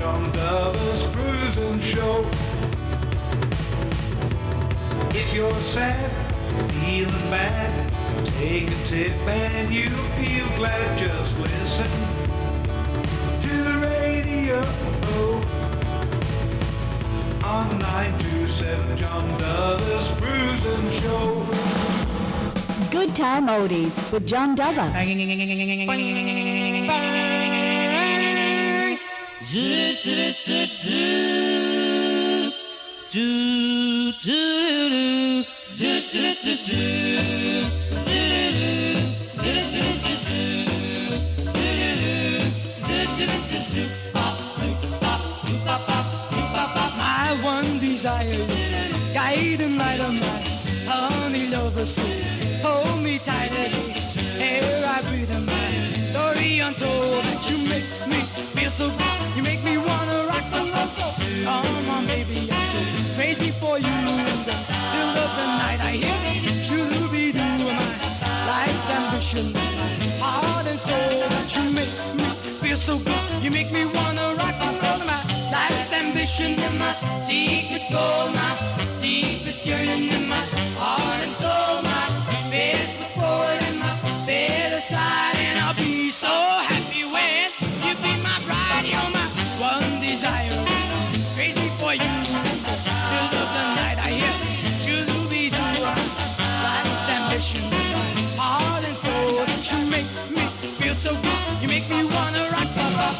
John Dover's Cruising Show. If you're sad, feeling bad, take a tip and you'll feel glad. Just listen to the radio on 927 John Dover's Cruising Show. Good Time Oldies with John Dover. My one desire, guiding light of mine, honey lover soul, hold me tight again. Air I breathe in mine, story untold that you make me feel so good. You make me wanna rock and roll so. Come on, baby, I'm so crazy for you. And the thrill of the night I hear, shoo-doo-be-doo, my life's ambition, my heart and soul that you make me feel so good. You make me wanna rock and roll, my life's ambition and my secret goal, my deepest yearning in my heart and soul, my best foot forward and my better side. And I'll be so happy when you be my bride. You're my one desire, crazy for you. Thrill of the night I hear, shoo-doo-be-doo, life's ambition, my heart and soul that you make me feel so good. You make me wanna rock and roll.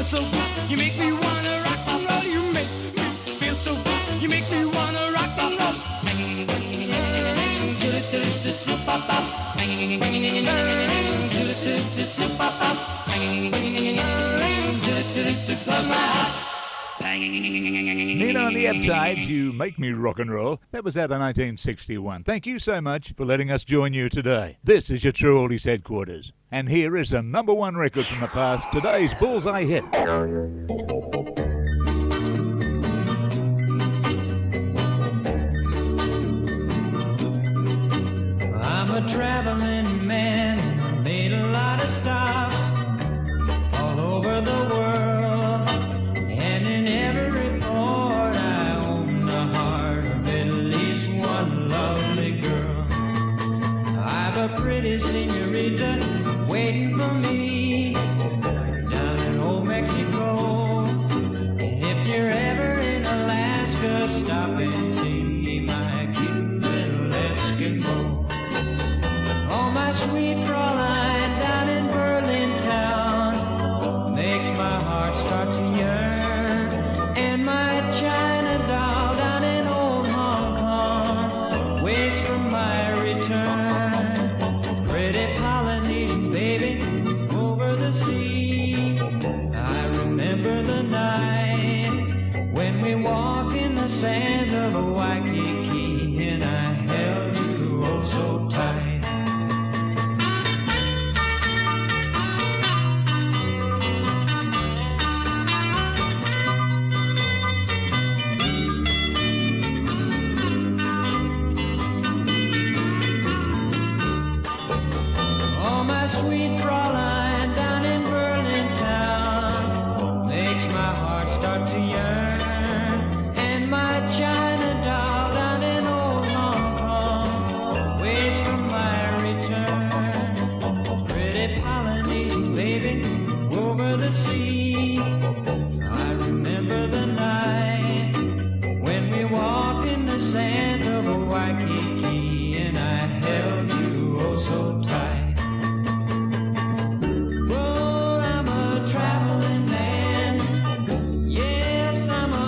So good, you make me wanna rock and roll. You make me feel so good, you make me wanna rock and roll. Nina and the Eptides, You Make Me Rock and Roll. That was out of 1961. Thank you so much for letting us join you today. This is your True Oldies headquarters. And here is a number one record from the past, today's Bullseye hit. I'm a traveling man, made a lot of stops all over the world, and in every port I own the heart of at least one lovely girl. I've a pretty senorita waiting for me down in old Mexico, and if you're ever in Alaska, stop and see my cute little Eskimo. Oh, my sweet Fraulein down in Berlin town makes my heart start to yearn, and my China doll down in old Hong Kong waits for my return. Pretty Polynesian baby over the sea, I remember the night when we walked in the sands of Waikiki, and I held you oh so tight. Sweet Fraulein down in Berlin town makes my heart start to yearn, and my China doll down in old Hong Kong waits for my return. Pretty Polynesian baby over the sea, I remember the night when we walked in the sands of Waikiki, and I held you oh so tight. Traveling man, yes, I'm a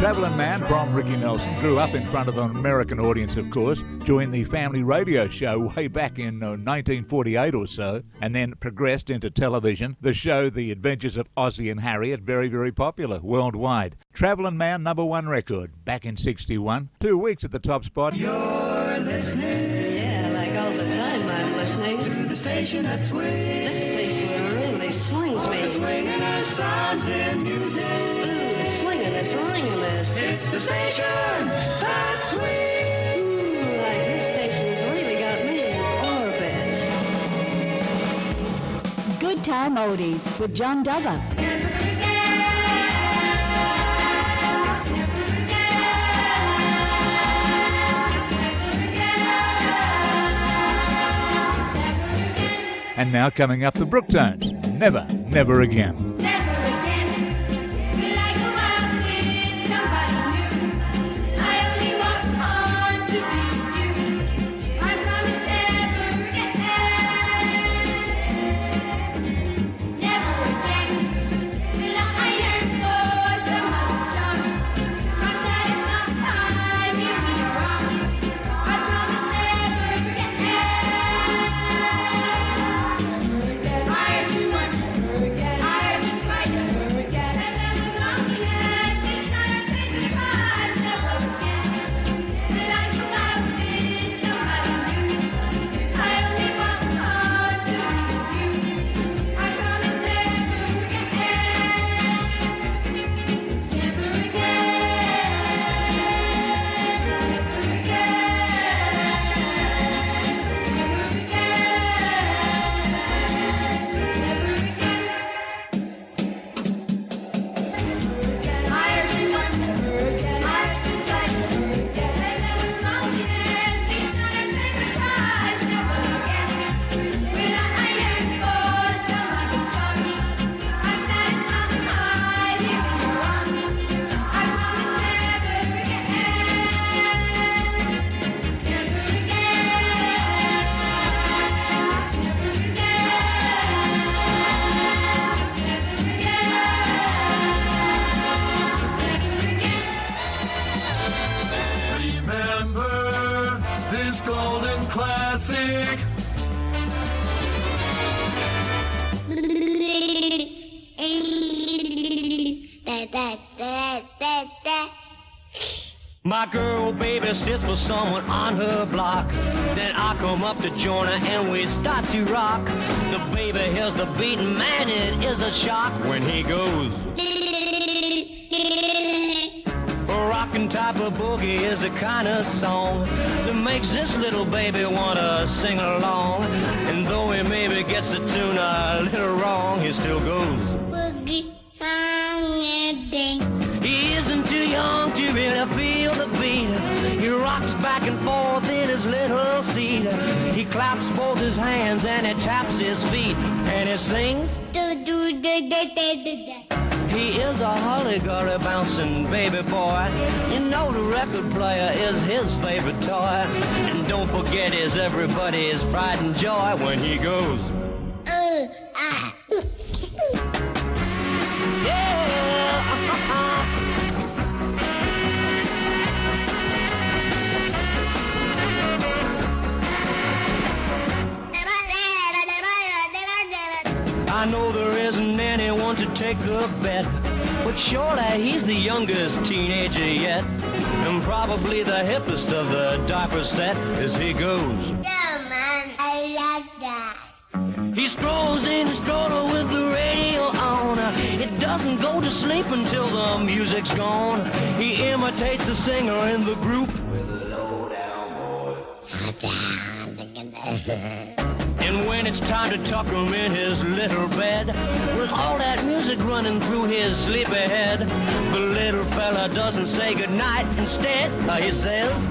Travelling Man from Ricky Nelson grew up in front of an American audience, of course, joined the family radio show way back in 1948 or so, and then progressed into television. The show, The Adventures of Ozzie and Harriet, very, very popular worldwide. Travelling Man, #1 record, back in 61. 2 weeks at the top spot. You're listening Yeah, like all the time I'm listening. to the station that swings. This station really swings me. Swinging us sounds and music. Ooh, swingin'est, ringingest. It's the station that swings. Ooh, like this station's really got me in orbit. Good Time Oldies with John Duggar. And now coming up, the Brooktones. Never, never again. Remember this golden classic. My girl baby sits for someone on her block. Then I come up to join her and we start to rock. The baby hears the beat, man, it is a shock when he goes. A rockin' type of boogie is the kind of song that makes this little baby wanna sing along. And though he maybe gets the tune a little wrong, he still goes. He isn't too young to really feel the beat. He rocks back and forth in his little seat. He claps both his hands and he taps his feet. And he sings. He is a holly-golly bouncing baby boy. You know the record player is his favorite toy. And don't forget he's everybody's pride and joy when he goes. I know there isn't anyone to take the bet, but surely he's the youngest teenager yet, and probably the hippest of the diaper set as he goes. Yeah, man, I like that. He strolls in his stroller with the radio on. It doesn't go to sleep until the music's gone. He imitates the singer in the group with a low-down voice. And when it's time to tuck him in his little bed, with all that music running through his sleepy head, the little fella doesn't say goodnight. Instead, he says,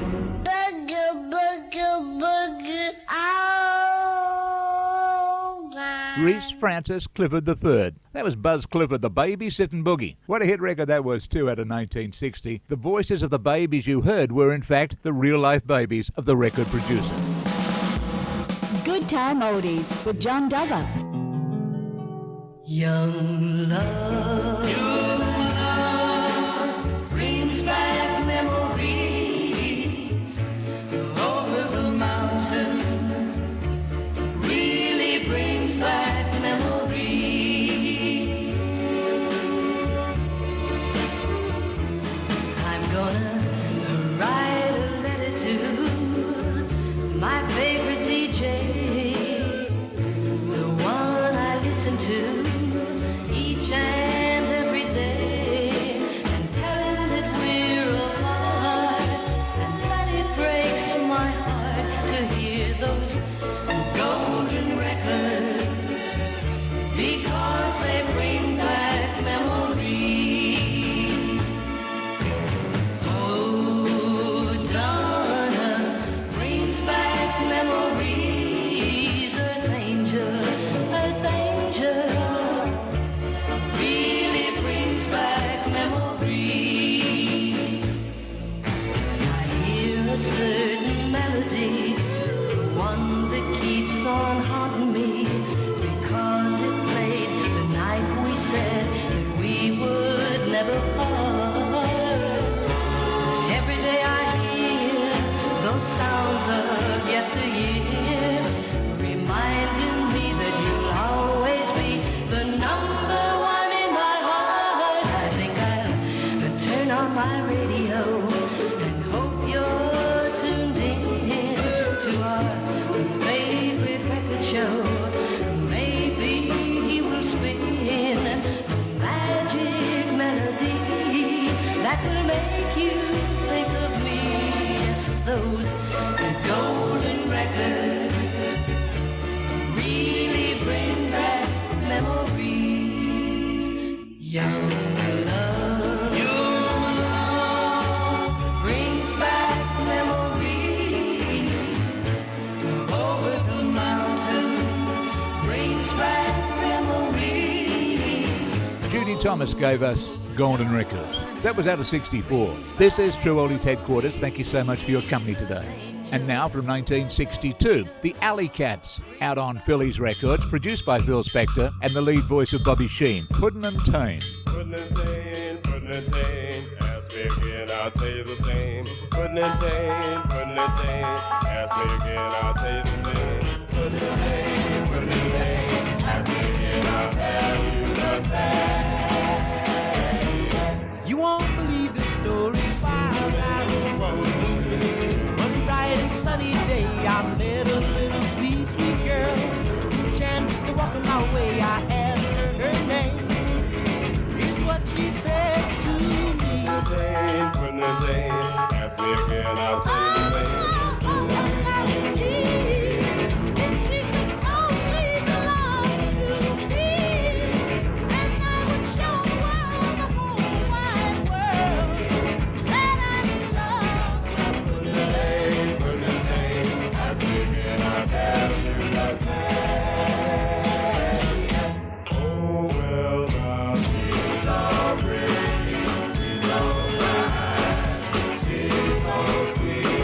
Boogie, boogie, boogie, oh, God. Reese Francis Clifford III. That was Buzz Clifford, the Babysitting Boogie. What a hit record that was, too, out of 1960. The voices of the babies you heard were, in fact, the real-life babies of the record producer. Good Time Oldies with John Duggar. young love, brings back listen to each and every day and tell him that we're apart and that it breaks my heart to hear those golden records because they bring back memories. Oh, Donna brings back memories. Earth angel, really brings back memories. I hear a certain melody, one that keeps on haunting me, because it played the night we said that we would never part. Every day I hear those sounds of yesteryear, reminding me that you'll always be the number one in my heart. I think I'll turn on my radio and hope you're tuned in to our favorite record show. Maybe he will spin a magic melody that will make you think of me. Yes, those golden records really bring back memories. Young love, brings back memories. Over the mountain brings back memories. Judy Thomas gave us Golden Records. That was out of 64. This is True Oldies Headquarters. Thank you so much for your company today. And now from 1962, the Alley Cats, out on Phillies Records, produced by Phil Spector and the lead voice of Bobby Sheen. Puddin' and Tane. Puddin' and Tane, ask me again, I'll tell you the same. Puddin' and Tane, ask me again, I'll tell you the same. Puddin' and Tane, ask me again, I'll tell you the same. You won't believe the story while I was walking. One bright and sunny day, I met a little sweet, sweet girl who chanced to walk my way. I asked her name. Here's what she said to me. Puddin' and Tane, ask me again, I'll tell you the same. She's so sweet.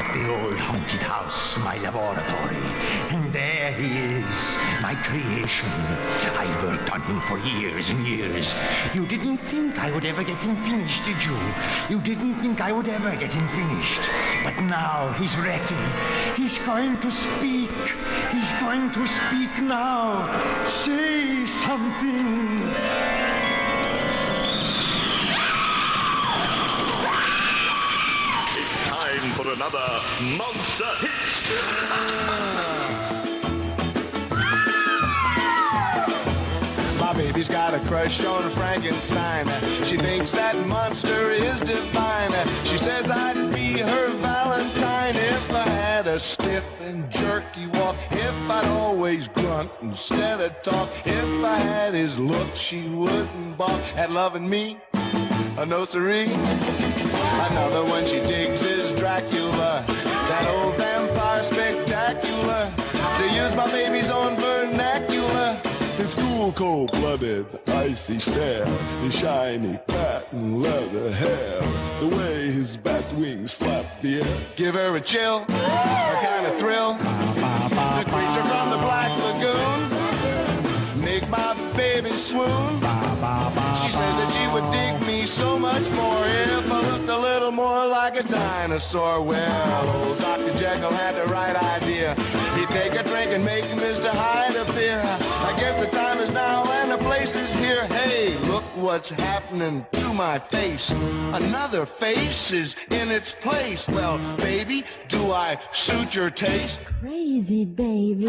at the old haunted house, my laboratory. And there he is, my creation. I worked on him for years and years. You didn't think I would ever get him finished, did you? You didn't think I would ever get him finished. But now he's ready. He's going to speak. He's going to speak now. Say something. It's time for another Monster Hit. My baby's got a crush on Frankenstein. She thinks that monster is divine. She says I'd be her Valentine if I had a stiff and jerky walk, if I'd always grunt instead of talk, if I had his look she wouldn't balk at loving me. A no siree. Another one she digs is Dracula, that old vampire spectacular. To use my baby's own vernacular, his cool, cold-blooded, icy stare, his shiny patent leather hair, the way his bat wings flap the air, give her a chill, a kind of thrill. The creature from the Black Lagoon, make my baby swoon. She says that she would dig me so much more if I looked a little more like a dinosaur. Well, old Dr. Jekyll had the right idea. He'd take a drink and make Mr. Hyde appear. I guess the time is now and the place is here. Hey, look what's happening to my face. Another face is in its place. Well, baby, do I suit your taste? Crazy, baby.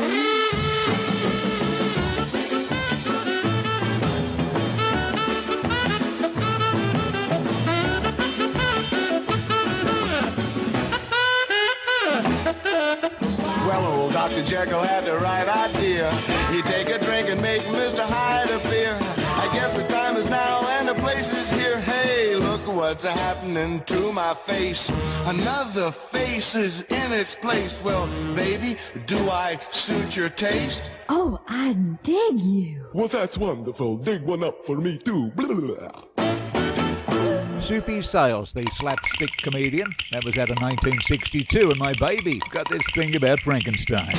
Well, old Dr. Jekyll had the right idea. He'd take a drink and make Mr. Hyde appear. I guess the time is now and the place is here. Hey, look what's happening to my face. Another face is in its place. Well, baby, do I suit your taste? Oh, I dig you. Well, that's wonderful. Dig one up for me, too. Soupy Sales, the slapstick comedian. That was out of 1962, and my baby got this thing about Frankenstein.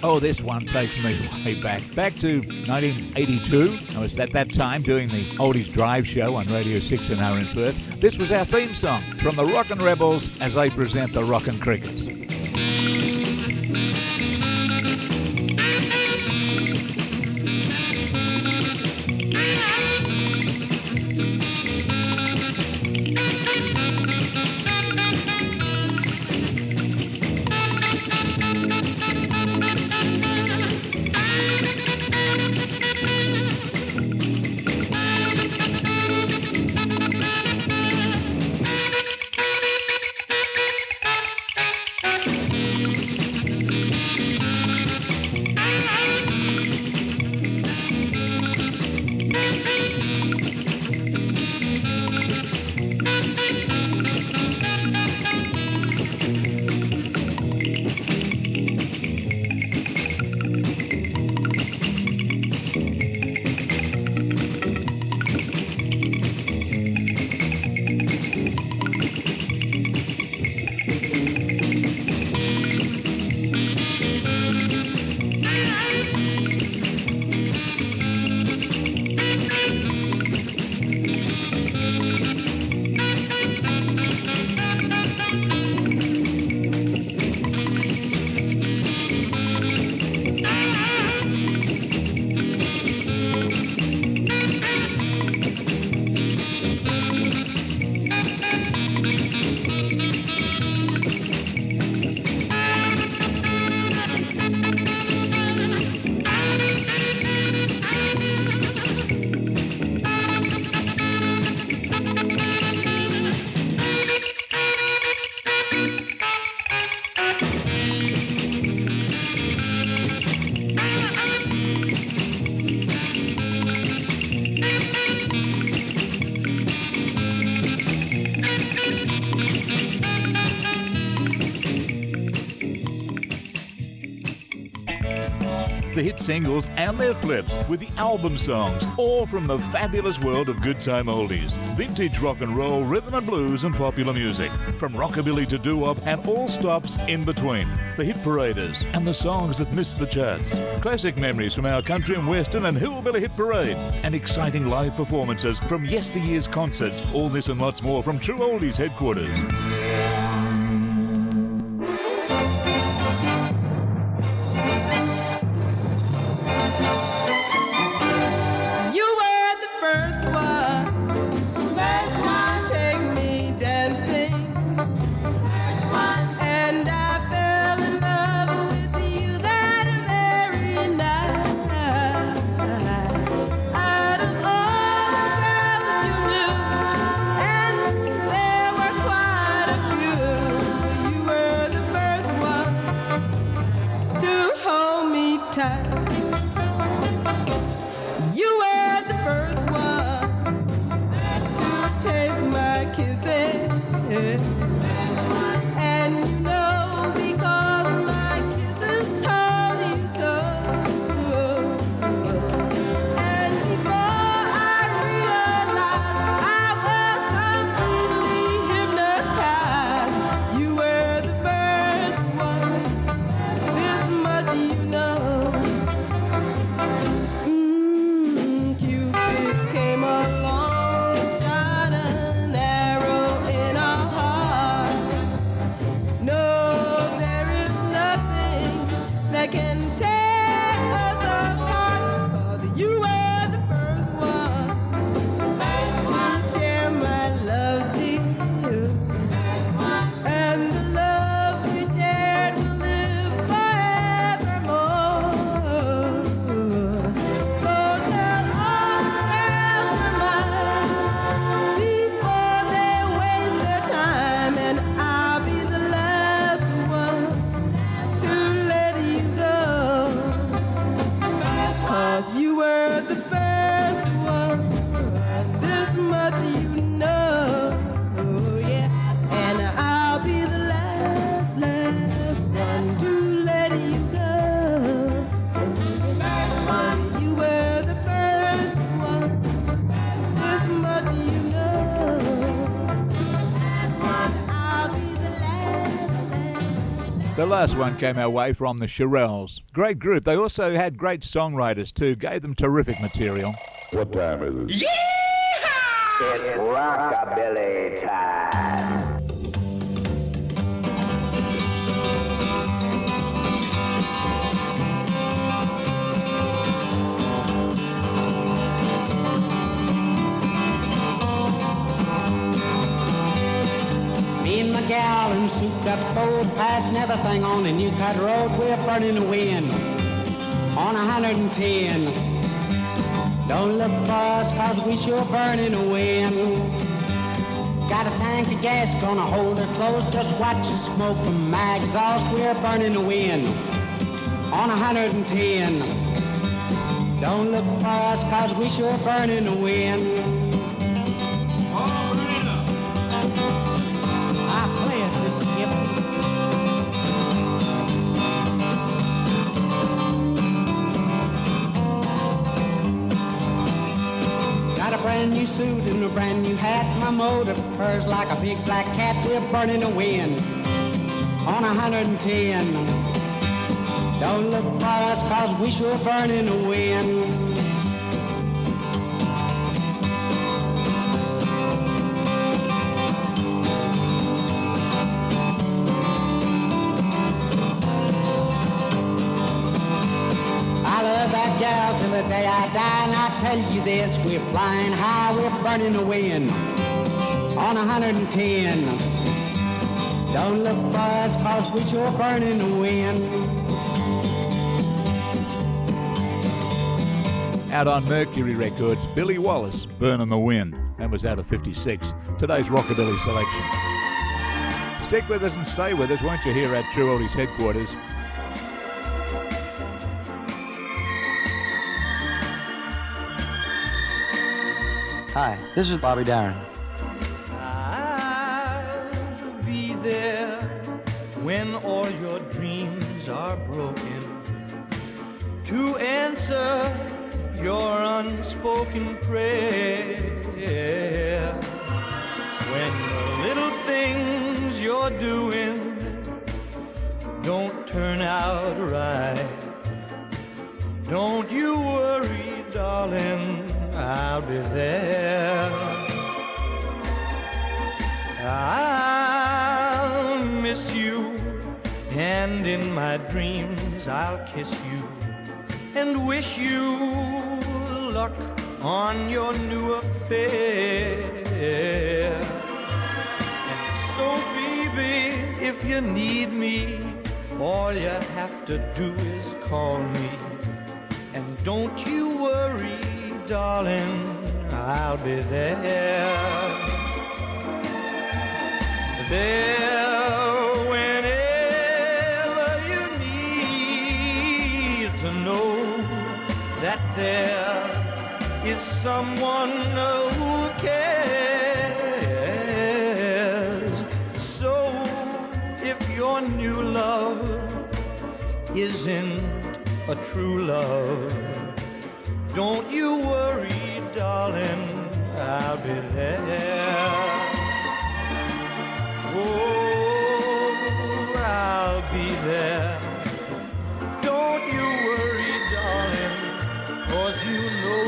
Oh, this one takes me way back. Back to 1982. I was at that time doing the Oldies Drive show on Radio 6 an hour in Perth. This was our theme song from the Rockin' Rebels as they present the Rockin' Crickets. the hit singles and their flips with the album songs, all from the fabulous world of good time oldies. Vintage rock and roll, rhythm and blues and popular music. From rockabilly to doo-wop and all stops in between. The hit paraders and the songs that missed the charts. Classic memories from our country and western and hillbilly hit parade. And exciting live performances from yesteryear's concerts. All this and lots more from True Oldies headquarters. The last one came our way from the Shirelles. Great group. They also had great songwriters too, gave them terrific material. What time is it? Yeehaw! It's Rockabilly time. Me and my gal in souped up boat, passing everything on the new cut road. We're burning the wind on 110. Don't look for us, cause we sure burning the wind. Got a tank of gas, gonna hold it close. Just watch the smoke from my exhaust. We're burning the wind on 110. Don't look for us, cause we sure burning the wind. Brand new suit and a brand new hat. My motor purrs like a big black cat. We're burning the wind on 110. Don't look for us, cause we sure burning the wind. Till the day I die, and I tell you this, we're flying high, we're burning the wind on 110. Don't look for us, cause we sure burning the wind. Out on Mercury Records, Billy Wallace, Burning the Wind. That was out of 56. Today's Rockabilly selection. Stick with us and stay with us, won't you, here at True Oldies headquarters. Hi, this is Bobby Darin. I'll be there when all your dreams are broken. to answer your unspoken prayer. When the little things you're doing don't turn out right, don't you worry, darling, I'll be there. I'll miss you, and in my dreams I'll kiss you and wish you luck on your new affair. And so, baby, if you need me, all you have to do is call me. And don't you worry, darling, I'll be there. There whenever you need to know that there is someone who cares. So if your new love isn't a true love, don't you worry, darling, I'll be there. Oh, I'll be there. Don't you worry, darling, 'cause you know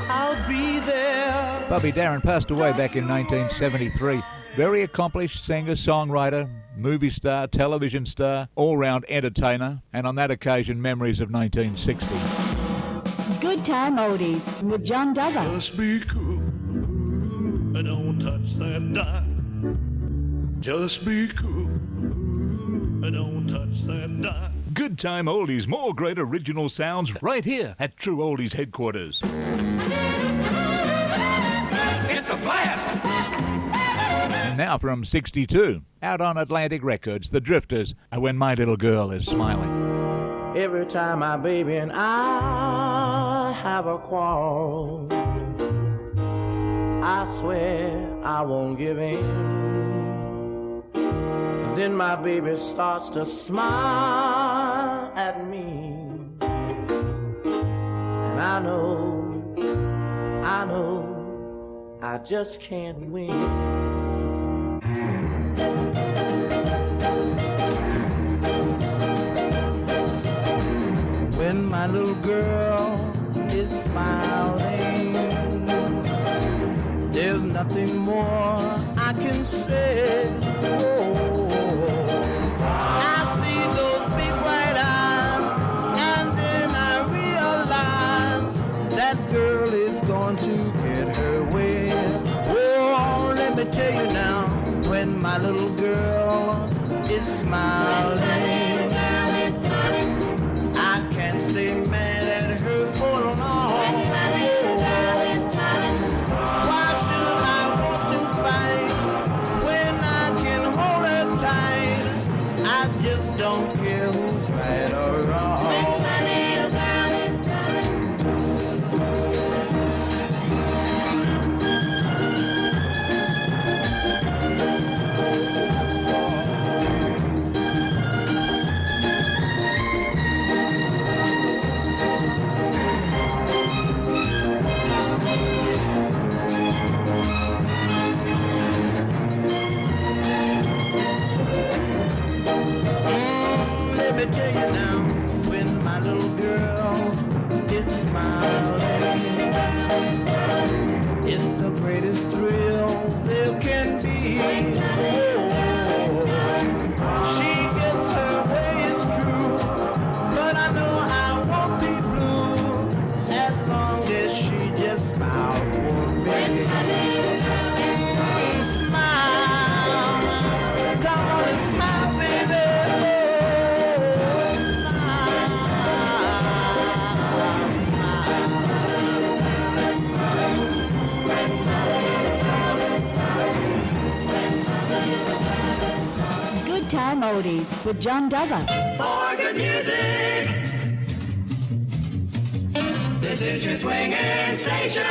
I'll be there. Bobby Darin passed away back in 1973. Very accomplished singer, songwriter, movie star, television star, all-round entertainer, and on that occasion, memories of 1960. Good Time Oldies with John Dover. Just be cool. Don't touch that dime. Just be cool. Don't touch that dime. Good Time Oldies, more great original sounds right here at True Oldies headquarters. It's a blast! And now from 62, out on Atlantic Records, The Drifters, and When My Little Girl Is Smiling. Every time my baby and I have a quarrel, I swear I won't give in. Then my baby starts to smile at me, and I know, I just can't win. When my little girl is smiling, there's nothing more I can say. Oh, I see those big white eyes, and then I realize that girl is going to get her way. Oh, let me tell you now, when my little girl is smiling, I can't stay mad at her for long. Why should I want to fight when I can hold her tight? I just don't care who's right or wrong. Let me tell you now, when my little girl is smiling, it's the greatest thrill there can be. Oh, she gets her way, it's true, but I know I won't be blue as long as she just smiles for me. Smile, come on and smile, baby. Good Time Oldies with John Dover. For good music, this is your swinging station.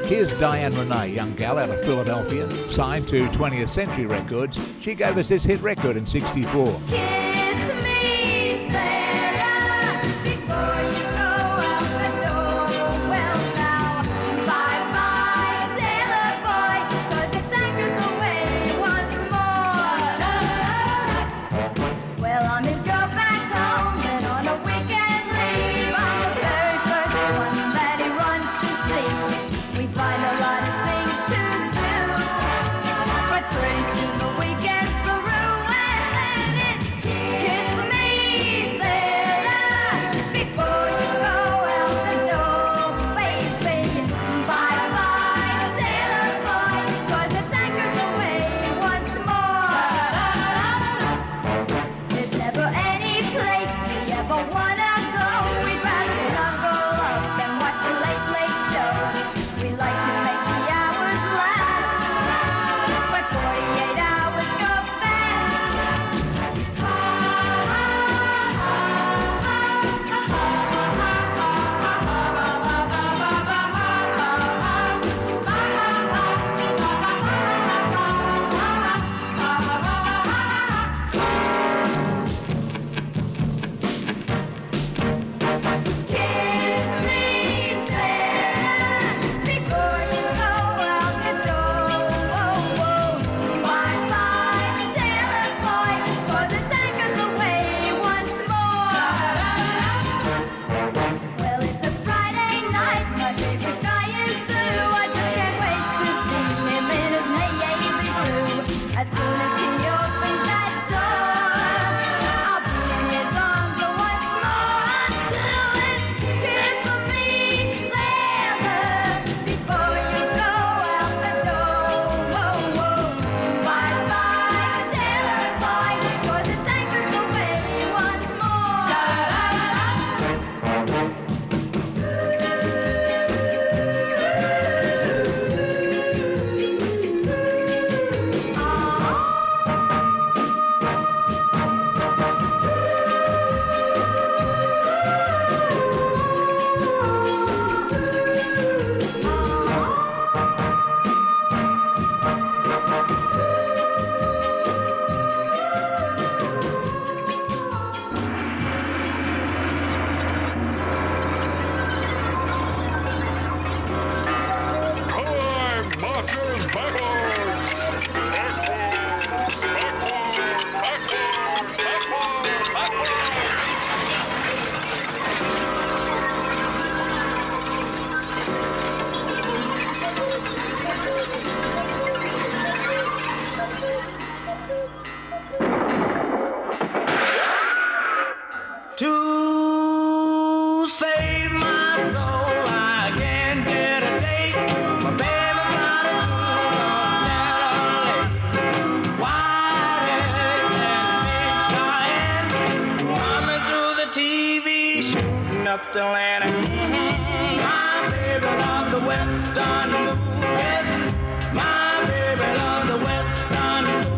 Here's Diane Renee, young gal out of Philadelphia, signed to 20th Century Records. She gave us this hit record in '64. To save my soul, I can't get a date. My baby's got a tune on Channel 8. White and big giant, coming through the TV, shooting up the land. My baby loved the Western movies. My baby loved the Western movies.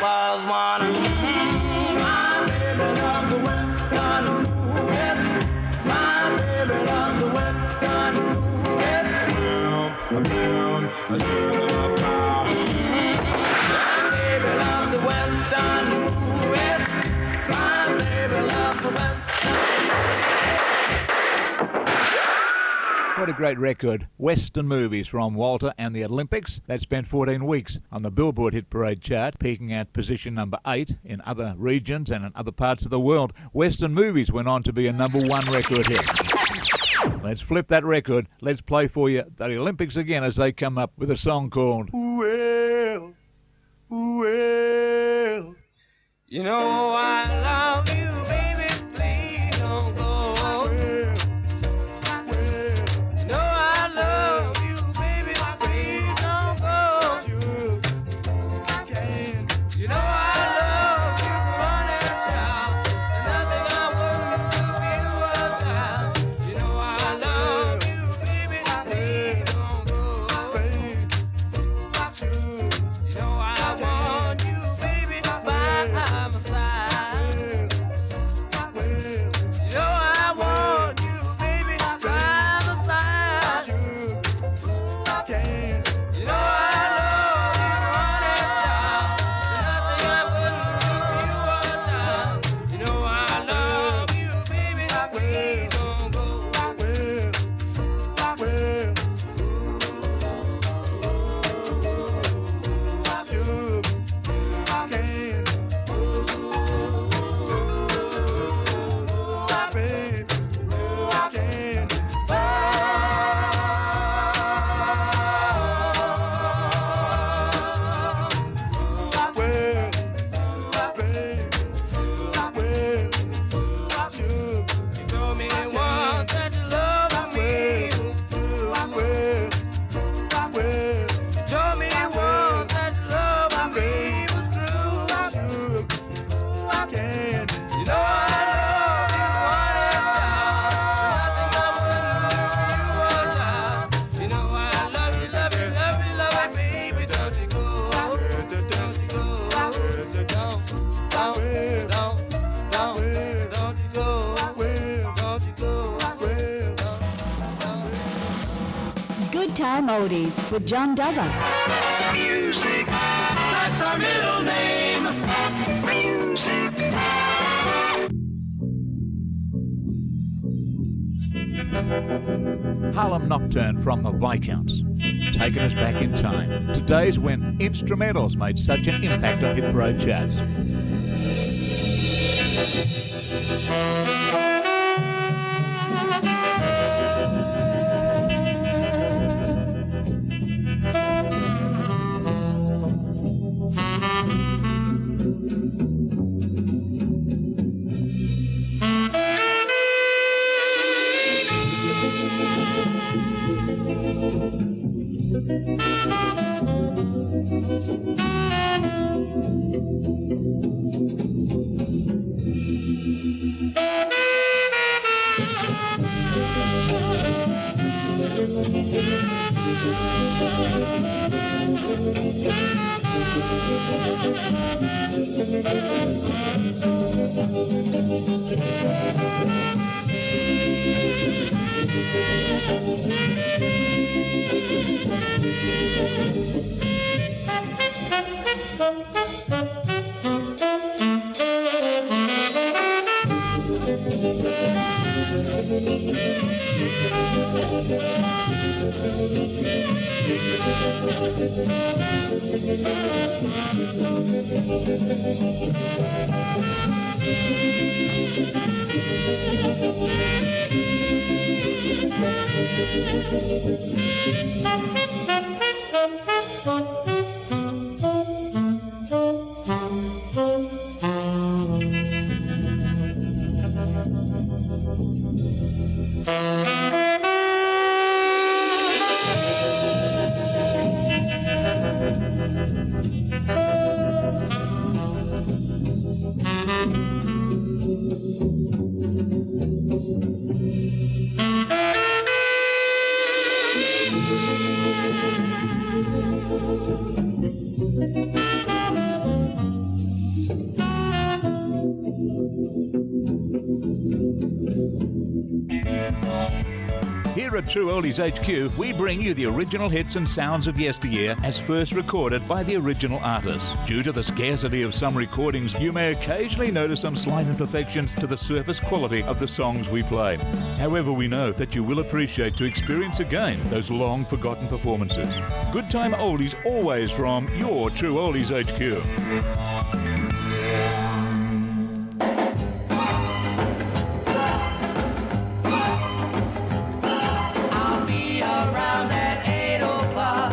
was one. My baby loved the Western movies. My baby loved the Western movies. My baby loved the Western movies. My baby loved the Western. What a great record. Western movies from Walter and the Olympics. That spent 14 weeks on the Billboard Hit Parade chart, peaking at position number 8 in other regions and in other parts of the world. Western movies went on to be a number 1 record hit. Let's flip that record. Let's play for you the Olympics again as they come up with a song called Well, well, you know I love you, baby, please don't go. You know I love you, baby, please don't go. You know I love you, honey, child, and nothing I wouldn't do for you was down. You know I love you, baby, please don't go. You know I want you, baby, by my side. You know I want you, baby, by my side. You know I love you, honey, child, and nothing I wouldn't do for you was down. You know I love you, baby, please don't go. You told me once that you loved me. You told me once that you loved me was true. You know I love you, honey, child. Nothing I wouldn't do for you was down. You know I love you, love you, love you, love you, baby. Don't you go, don't you go, don't you go, don't you go. Good Time Oldies with John Dubber. Music, that's our middle name. Music. Harlem Nocturne from the Viscounts, taking us back in time to days when instrumentals made such an impact on hit parade charts. Here at True Oldies HQ, we bring you the original hits and sounds of yesteryear as first recorded by the original artists. Due to the scarcity of some recordings, you may occasionally notice some slight imperfections to the surface quality of the songs we play. However, we know that you will appreciate to experience again those long forgotten performances. Good time oldies always from your True Oldies HQ. I'll be around at 8 o'clock.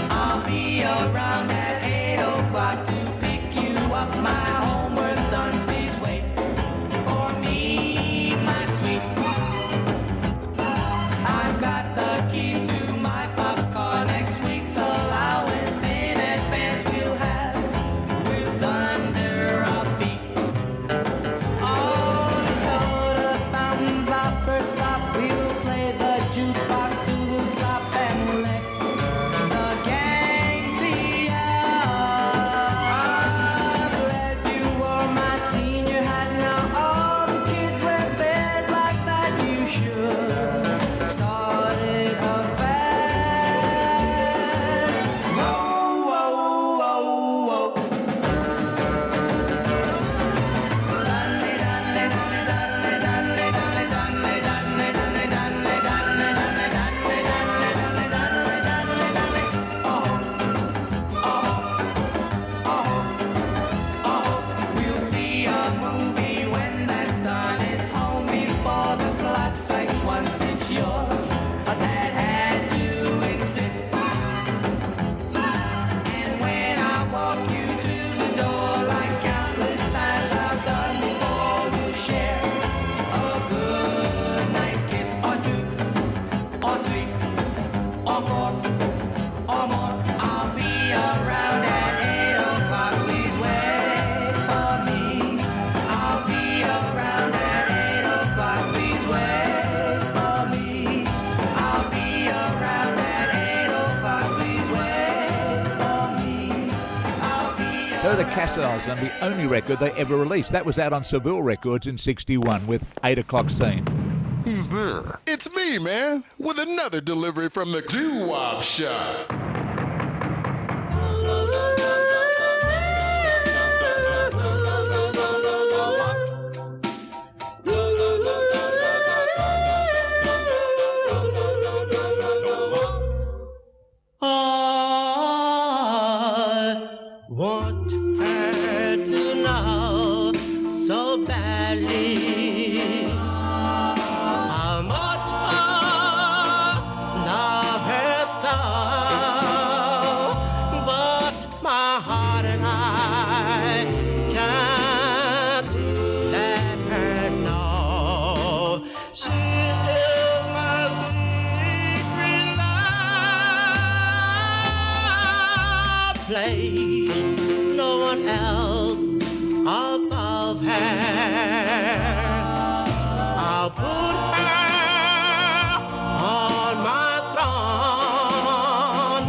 I'll be around at 8 o'clock to pick you up. My homework's done. Please wait for me, my sweet. I've got the keys to my pop's car. Next week's allowance in advance we'll have wheels under our feet. All the soda fountains our first stop. We'll play the jukebox to the slop and let the gang see us. I'm glad you wore my senior hat. Now all the kids wear bears like that. You should start it a fast. Whoa, whoa, whoa, whoa. We'll see a movie when that's done. It's home before the clock strikes one. Since your dad had to insist. And when I walk you to the door, like countless times I've done before, we'll share a good night kiss or two, or three, or four, or more. I'll be around at 8 o'clock. Please wait for me. I'll be around at 8 o'clock. Please wait for me. I'll be around at 8 o'clock. Please wait for me. I'll be They're the Cassels and the only record they ever released. That was out on Seville Records in '61 with 8 O'Clock Scene. Who's there? It's me, man, with another delivery from the doo-wop shop. I want her to know so badly how much I love her so, but my heart and I can't let her know. She is my secret love place, no one else above her. I'll put her on my throne.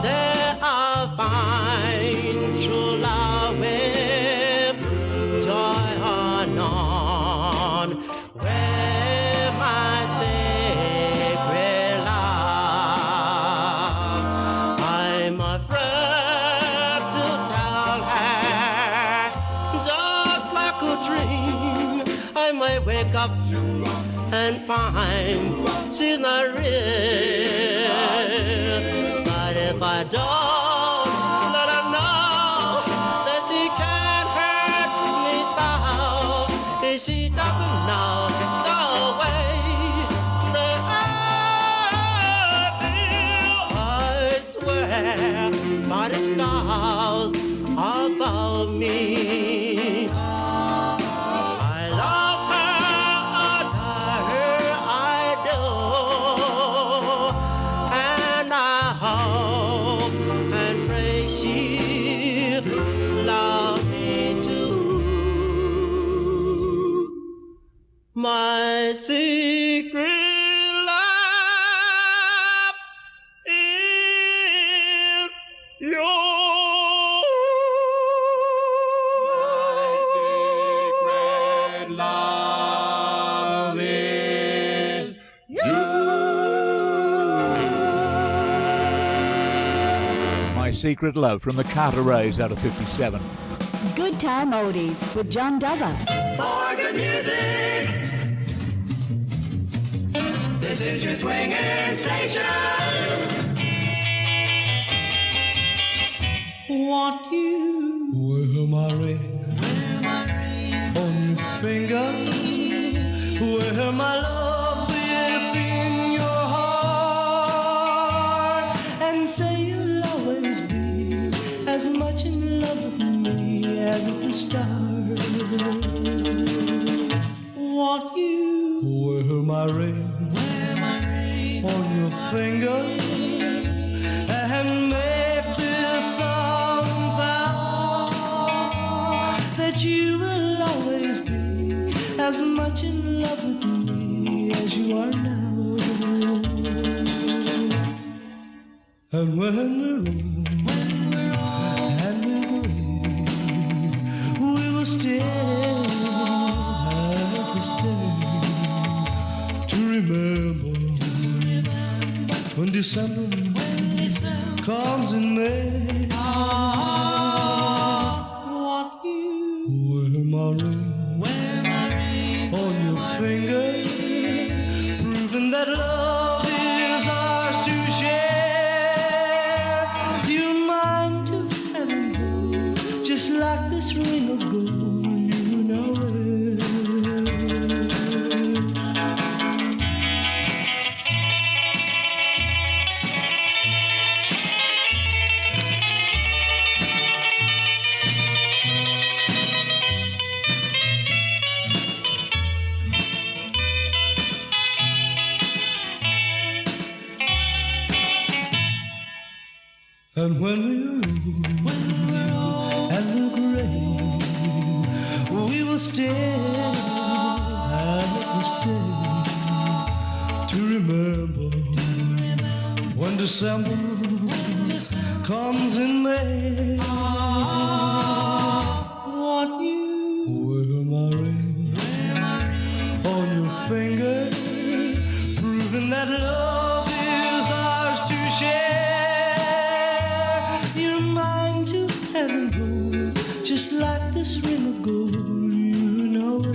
There I'll find true love with joy unknown. Where my sacred love, I'm afraid to tell her. Just like a dream, I might wake up and find she's not real. But if I don't let her know that she can't hurt me so, if she doesn't know the way that I swear by the stars above me, I love her, adore her, I do, and I hope and pray she love me too. My secret love is yours. My secret love is Secret Love from the Carter Rays out of 57. Good Time Oldies with John Dubber. For good music, this is your swinging station. Want you? Wear my ring on your finger. Wear my love within your heart, and say you'll always be as much in love with me as at the start. Want you? Wear my ring on your finger, and make this song vow that you will always be as much in love with me as you are now. And when we're old and we're gray, we will still have this day to remember when December comes in May. Want you? Wear my ring on your finger, proving that love is ours to share. You're mine to heaven, just like this ring of gold you now wear. And when we're old and we're gray, we will still have this day to remember when December comes in May. Want you? Wear my ring on your finger, proving that love is ours to share. Just like this ring of gold, you know it.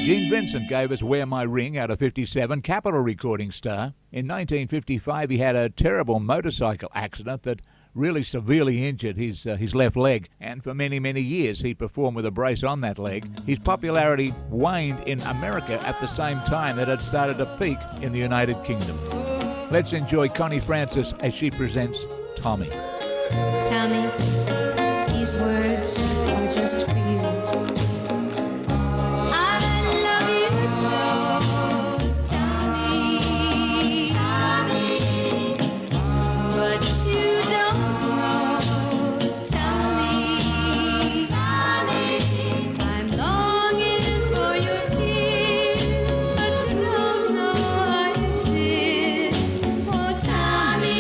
Gene Vincent gave us Wear My Ring out of 57, Capitol recording star. In 1955, he had a terrible motorcycle accident that really severely injured his left leg, and for many, many years he performed with a brace on that leg. His popularity waned in America at the same time that it started to peak in the United Kingdom. Let's enjoy Connie Francis as she presents Tommy. Tommy, these words are just for you. I love you so, Tommy, Tommy, but you don't know, Tommy, Tommy, I'm longing for your kiss, but you don't know I exist. Oh, Tommy,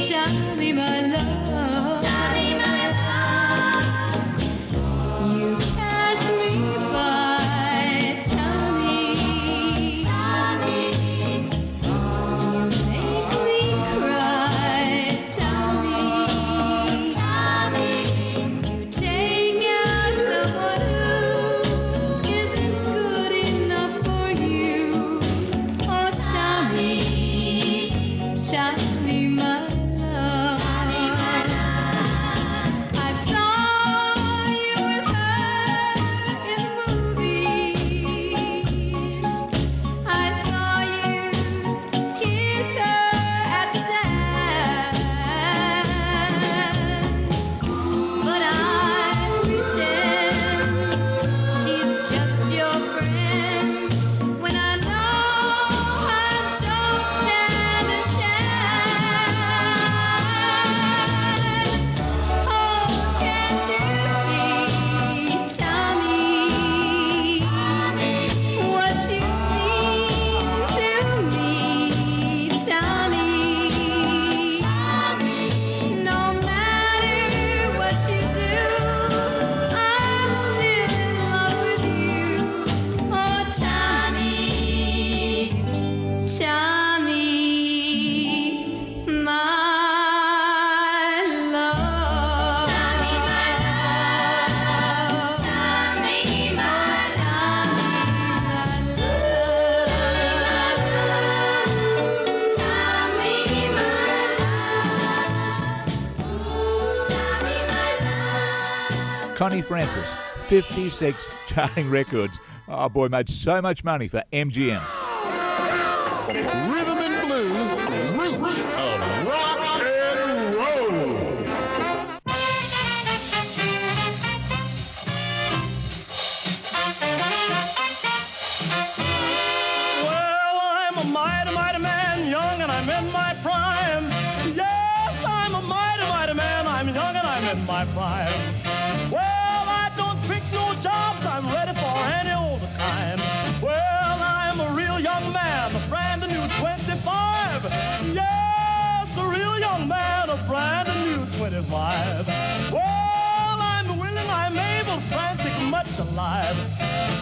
Tommy, my love, Tommy, my love, you pass me by, Tommy, Tommy, you make me cry, Tommy, Tommy, you take out someone who isn't good enough for you. Oh, Tommy, Tommy, my love, I saw you with her in the movies. I saw you kiss her at the dance, but I pretend she's just your friend when I know I don't stand a chance. Connie Francis, 56 charting records. Oh boy, made so much money for MGM. Rhythm and blues, roots of rock and roll. Well, I'm a mighty, mighty man, young and I'm in my prime. Yes, I'm a mighty, mighty man, I'm young and I'm in my prime. Well, I don't pick no jobs, I'm ready for any old kind. Well, I'm a real young man, a brand new 25. Yes, a real young man, a brand new 25. Well, I'm willing, I'm able, frantic, much alive.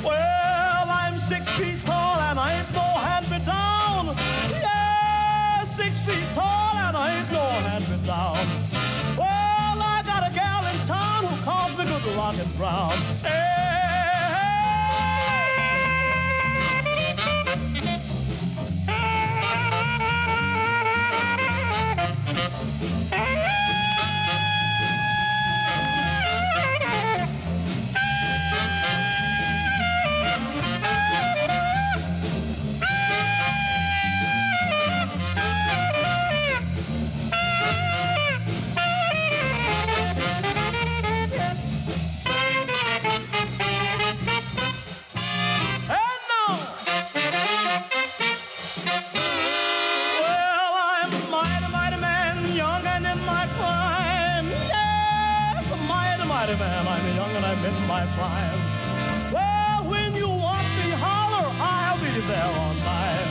Well, I'm 6 feet tall and I ain't no hand-me-down. Yeah, 6 feet tall and I ain't no hand-me-down. Well, I got a gal in town who calls me Good Rockin' Brown. Man, I'm young and I'm in my prime. Well, when you want me, holler, I'll be there on time.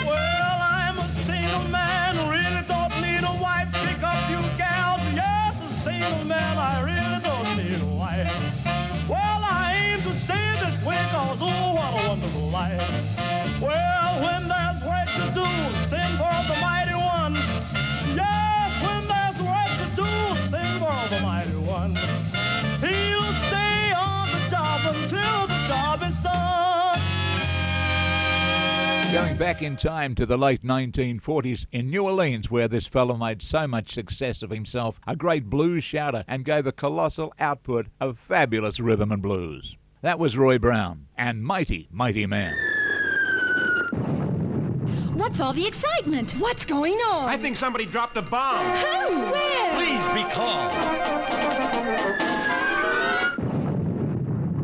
Well, I'm a single man, really don't need a wife. Pick up you gals, yes, a single man, I really don't need a wife. Well, I aim to stay this way, cause oh, what a wonderful life. Well, when there's work to do, sing for the mighty one. Yes, when there's work to do, sing for the mighty one. He'll stay on the job until the job is done. Going back in time to the late 1940s in New Orleans, where this fellow made so much success of himself, a great blues shouter, and gave a colossal output of fabulous rhythm and blues. That was Roy Brown and Mighty, Mighty Man. What's all the excitement? What's going on? I think somebody dropped a bomb. Who? Where? Please be calm.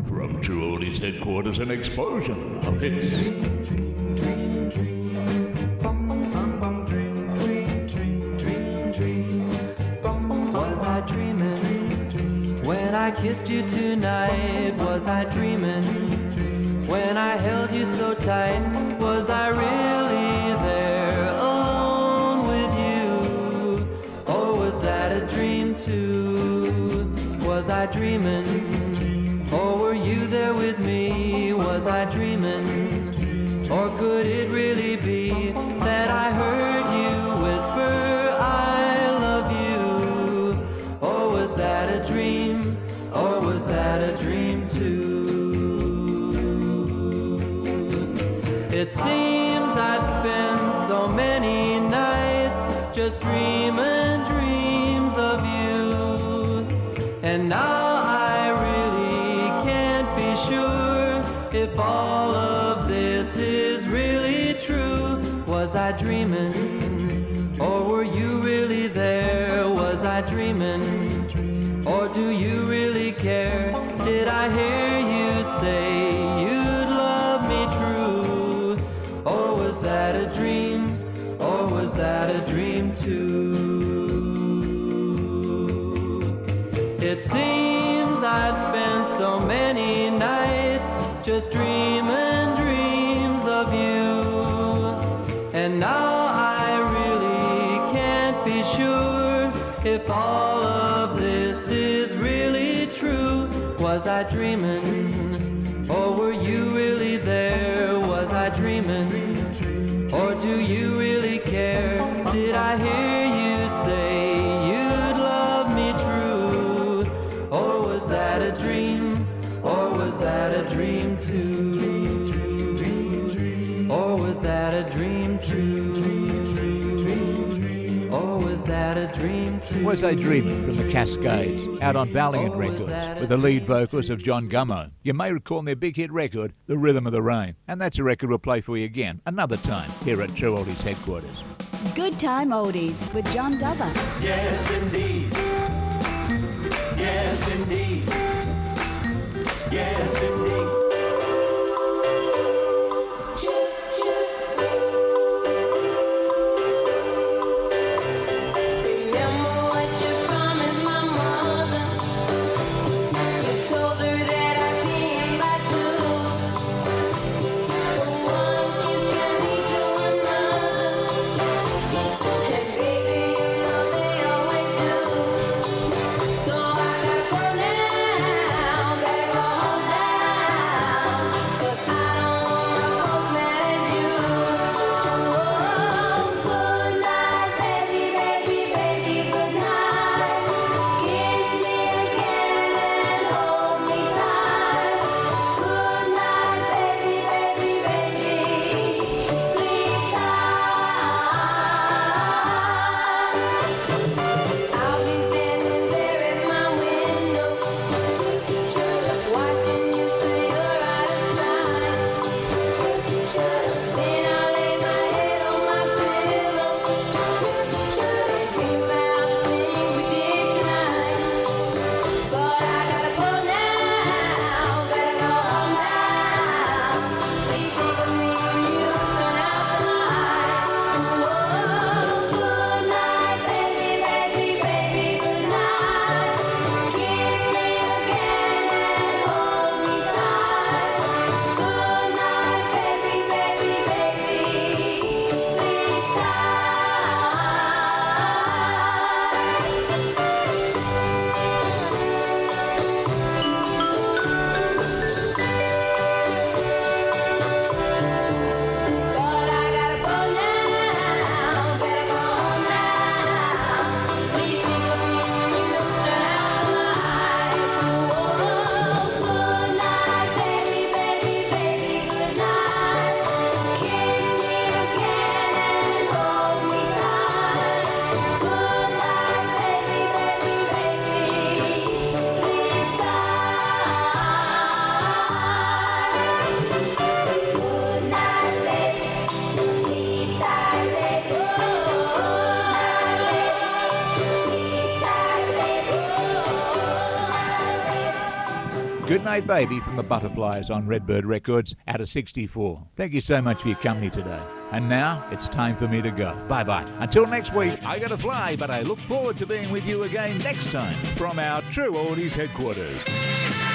From True Oldies headquarters, an explosion of hits. Was I dreaming when I kissed you tonight? Was I dreaming when I held you so tight? Was I really there alone with you? Or was that a dream too? Was I dreaming? Or were you there with me? Was I dreaming? Or could it really be that I heard you whisper, I love you? Or was that a dream? Or was that a dream too? It seems I've spent so many nights just dreaming dreams of you. And now I really can't be sure if all of this is really true. Was I dreaming? Or were you really there? Was I dreaming? Or do you really care? Did I hear you say you'd love me true? Or was that a dream? Or was that a dream too? It seems I've spent so many nights just dreaming dreams of you. And now I really can't be sure if all of this is really true. Was I dreaming? Or were you really there? Was I dreaming? Or do you really care? Did I hear you say you'd love me true? Or was that a dream? Or was a dream too. Was I Dreaming from the Cascades, out on Valiant Records, with the lead vocals of John Gummo. You may recall their big hit record, The Rhythm of the Rain. And that's a record we'll play for you again, another time, here at True Oldies headquarters. Good Time Oldies with John Dubber. Yes, indeed. Yes, indeed. Yes, indeed. Goodnight Baby from the Butterflies on Redbird Records out of 64. Thank you so much for your company today. And now it's time for me to go. Bye-bye. Until next week, I gotta fly, but I look forward to being with you again next time from our True Oldies headquarters.